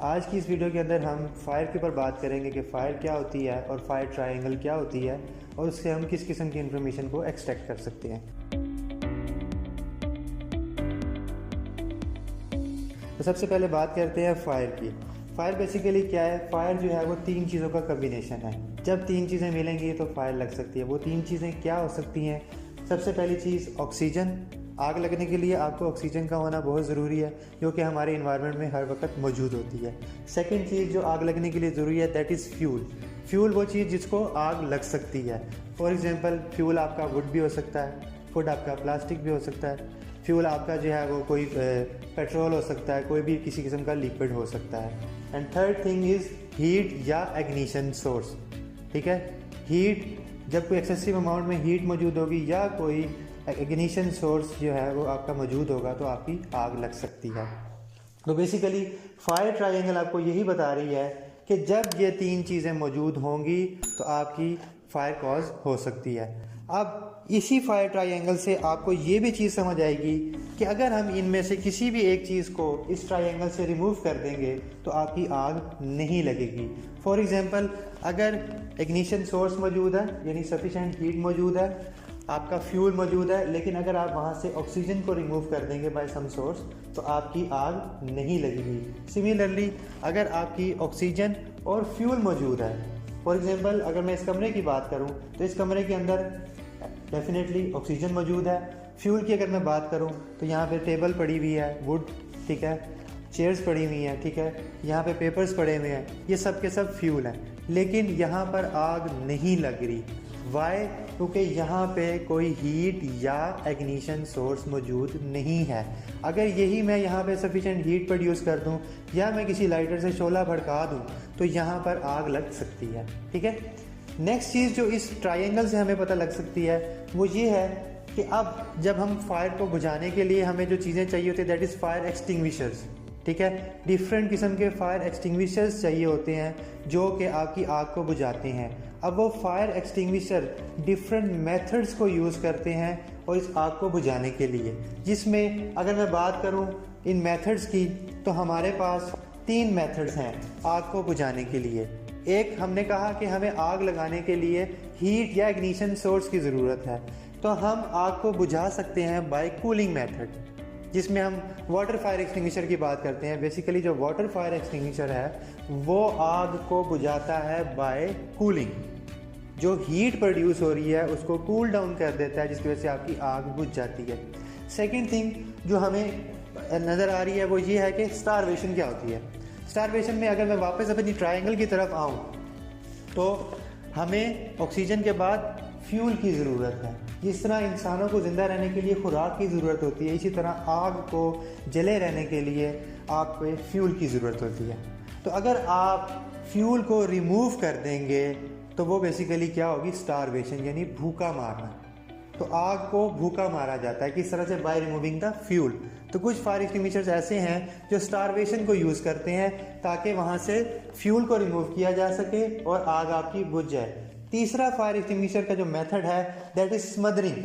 आज की इस वीडियो के अंदर हम फायर के ऊपर बात करेंगे कि फायर क्या होती है और फायर ट्रायंगल क्या होती है और उससे हम किस किस्म की इंफॉर्मेशन को एक्सट्रैक्ट कर सकते हैं। तो सबसे पहले बात करते हैं फायर की। फायर बेसिकली क्या है? फायर जो है वो तीन चीज़ों का कम्बिनेशन है। जब तीन चीज़ें मिलेंगी तो फायर लग सकती है। वो तीन चीज़ें क्या हो सकती हैं? सबसे पहली चीज़ ऑक्सीजन। आग लगने के लिए आपको ऑक्सीजन का होना बहुत ज़रूरी है, जो कि हमारे इन्वायरमेंट में हर वक्त मौजूद होती है। सेकंड चीज़ जो आग लगने के लिए ज़रूरी है दैट इज़ फ्यूल। फ्यूल वो चीज़ जिसको आग लग सकती है। फॉर एग्जांपल फ्यूल आपका वुड भी हो सकता है, फूड आपका प्लास्टिक भी हो सकता है, फ्यूल आपका जो है वो कोई पेट्रोल हो सकता है, कोई भी किसी किस्म का लिक्विड हो सकता है। And third thing is heat या इग्निशन सोर्स। ठीक है, हीट, जब कोई एक्सेसिव अमाउंट में हीट मौजूद होगी या कोई इग्निशन सोर्स जो है वो आपका मौजूद होगा तो आपकी आग लग सकती है। तो बेसिकली फायर ट्रायंगल आपको यही बता रही है कि जब ये तीन चीज़ें मौजूद होंगी तो आपकी फायर कॉज हो सकती है। अब इसी फायर ट्रायंगल से आपको ये भी चीज़ समझ आएगी कि अगर हम इनमें से किसी भी एक चीज़ को इस ट्रायंगल से रिमूव कर देंगे तो आपकी आग नहीं लगेगी। फॉर एग्जांपल अगर इग्निशन सोर्स मौजूद है यानी सफिशेंट हीट मौजूद है, आपका फ्यूल मौजूद है, लेकिन अगर आप वहाँ से ऑक्सीजन को रिमूव कर देंगे बाय सम सोर्स तो आपकी आग नहीं लगेगी। सिमिलरली अगर आपकी ऑक्सीजन और फ्यूल मौजूद है, फॉर एग्जांपल अगर मैं इस कमरे की बात करूं तो इस कमरे के अंदर डेफिनेटली ऑक्सीजन मौजूद है। फ्यूल की अगर मैं बात करूं तो यहाँ पे टेबल पड़ी हुई है, वुड, ठीक है, चेयर्स पड़ी हुई हैं, ठीक है, यहाँ पे पेपर्स पड़े हुए हैं, ये सब के सब फ्यूल हैं, लेकिन यहाँ पर आग नहीं लग रही। वाई? क्योंकि यहाँ पे कोई हीट या इग्निशन सोर्स मौजूद नहीं है। अगर यही मैं यहाँ पे सफिशेंट हीट प्रोड्यूस कर दूँ या मैं किसी लाइटर से शोला भड़का दूँ तो यहाँ पर आग लग सकती है। ठीक है, नेक्स्ट चीज़ जो इस ट्रायंगल से हमें पता लग सकती है वो ये है कि अब जब हम फायर को बुझाने के लिए हमें जो चीज़ें चाहिए होती है दैट इज़ फायर एक्सटिंग्विशर्स। ठीक है, डिफरेंट किस्म के फायर एक्सटिंग्विशर्स चाहिए होते हैं जो कि आपकी आग को बुझाते हैं। अब वो फायर एक्सटिंग्विशर डिफरेंट मेथड्स को यूज़ करते हैं और इस आग को बुझाने के लिए, जिसमें अगर मैं बात करूं इन मेथड्स की तो हमारे पास तीन मेथड्स हैं आग को बुझाने के लिए। एक, हमने कहा कि हमें आग लगाने के लिए हीट या इग्निशन सोर्स की ज़रूरत है, तो हम आग को बुझा सकते हैं बाय कूलिंग मेथड, जिसमें हम वाटर फायर एक्सटिंग्विशर की बात करते हैं। बेसिकली जो वाटर फायर एक्सटिंग्विशर है वो आग को बुझाता है बाय कूलिंग। जो हीट प्रोड्यूस हो रही है उसको कूल डाउन कर देता है, जिसकी वजह से आपकी आग बुझ जाती है। सेकंड थिंग जो हमें नज़र आ रही है वो ये है कि स्टारवेशन क्या होती है। स्टारवेशन में अगर मैं वापस अपनी ट्रायंगल की तरफ आऊँ तो हमें ऑक्सीजन के बाद फ्यूल की ज़रूरत है। जिस तरह इंसानों को ज़िंदा रहने के लिए खुराक की ज़रूरत होती है, इसी तरह आग को जले रहने के लिए आपको फ्यूल की ज़रूरत होती है। तो अगर आप फ्यूल को रिमूव कर देंगे तो वो बेसिकली क्या होगी? स्टारवेशन, यानी भूखा मारना। तो आग को भूखा मारा जाता है किस तरह से? By removing the fuel. तो कुछ फायर एक्सटिंग्विशर्स ऐसे हैं जो स्टारवेशन को यूज़ करते हैं ताकि वहाँ से फ्यूल को रिमूव किया जा सके और आग आपकी बुझ जाए। तीसरा फायर एक्सटिंग्विशर का जो मेथड है दैट इज स्मदरिंग।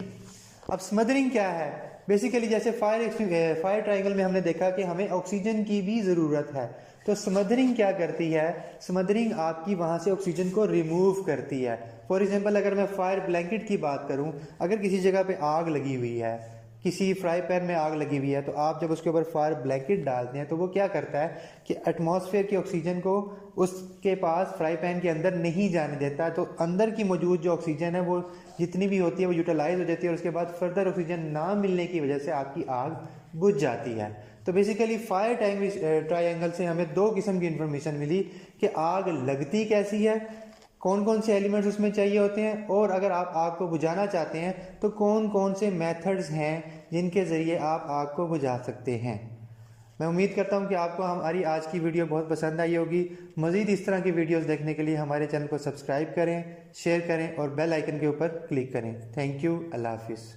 अब स्मदरिंग क्या है? बेसिकली जैसे फायर ट्रायंगल में हमने देखा कि हमें ऑक्सीजन की भी ज़रूरत है, तो स्मदरिंग क्या करती है? स्मदरिंग आपकी वहाँ से ऑक्सीजन को रिमूव करती है। फॉर एग्जांपल अगर मैं फायर ब्लैंकेट की बात करूँ, अगर किसी जगह पे आग लगी हुई है, किसी फ्राई पैन में आग लगी हुई है, तो आप जब उसके ऊपर फायर ब्लैंकेट डालते हैं तो वो क्या करता है कि एटमॉस्फेयर की ऑक्सीजन को उसके पास फ्राई पैन के अंदर नहीं जाने देता। तो अंदर की मौजूद जो ऑक्सीजन है वो जितनी भी होती है वो यूटिलाइज हो जाती है और उसके बाद फर्दर ऑक्सीजन ना मिलने की वजह से आपकी आग बुझ जाती है। तो बेसिकली फायर ट्रायंगल से हमें दो किस्म की इंफॉर्मेशन मिली कि आग लगती कैसी है, कौन कौन से एलिमेंट्स उसमें चाहिए होते हैं, और अगर आप आग को बुझाना चाहते हैं तो कौन कौन से मेथड्स हैं जिनके ज़रिए आप आग को बुझा सकते हैं। मैं उम्मीद करता हूं कि आपको हमारी आज की वीडियो बहुत पसंद आई होगी। मज़ीद इस तरह की वीडियोस देखने के लिए हमारे चैनल को सब्सक्राइब करें, शेयर करें और बेल आइकन के ऊपर क्लिक करें। थैंक यू, अल्लाह हाफिज़।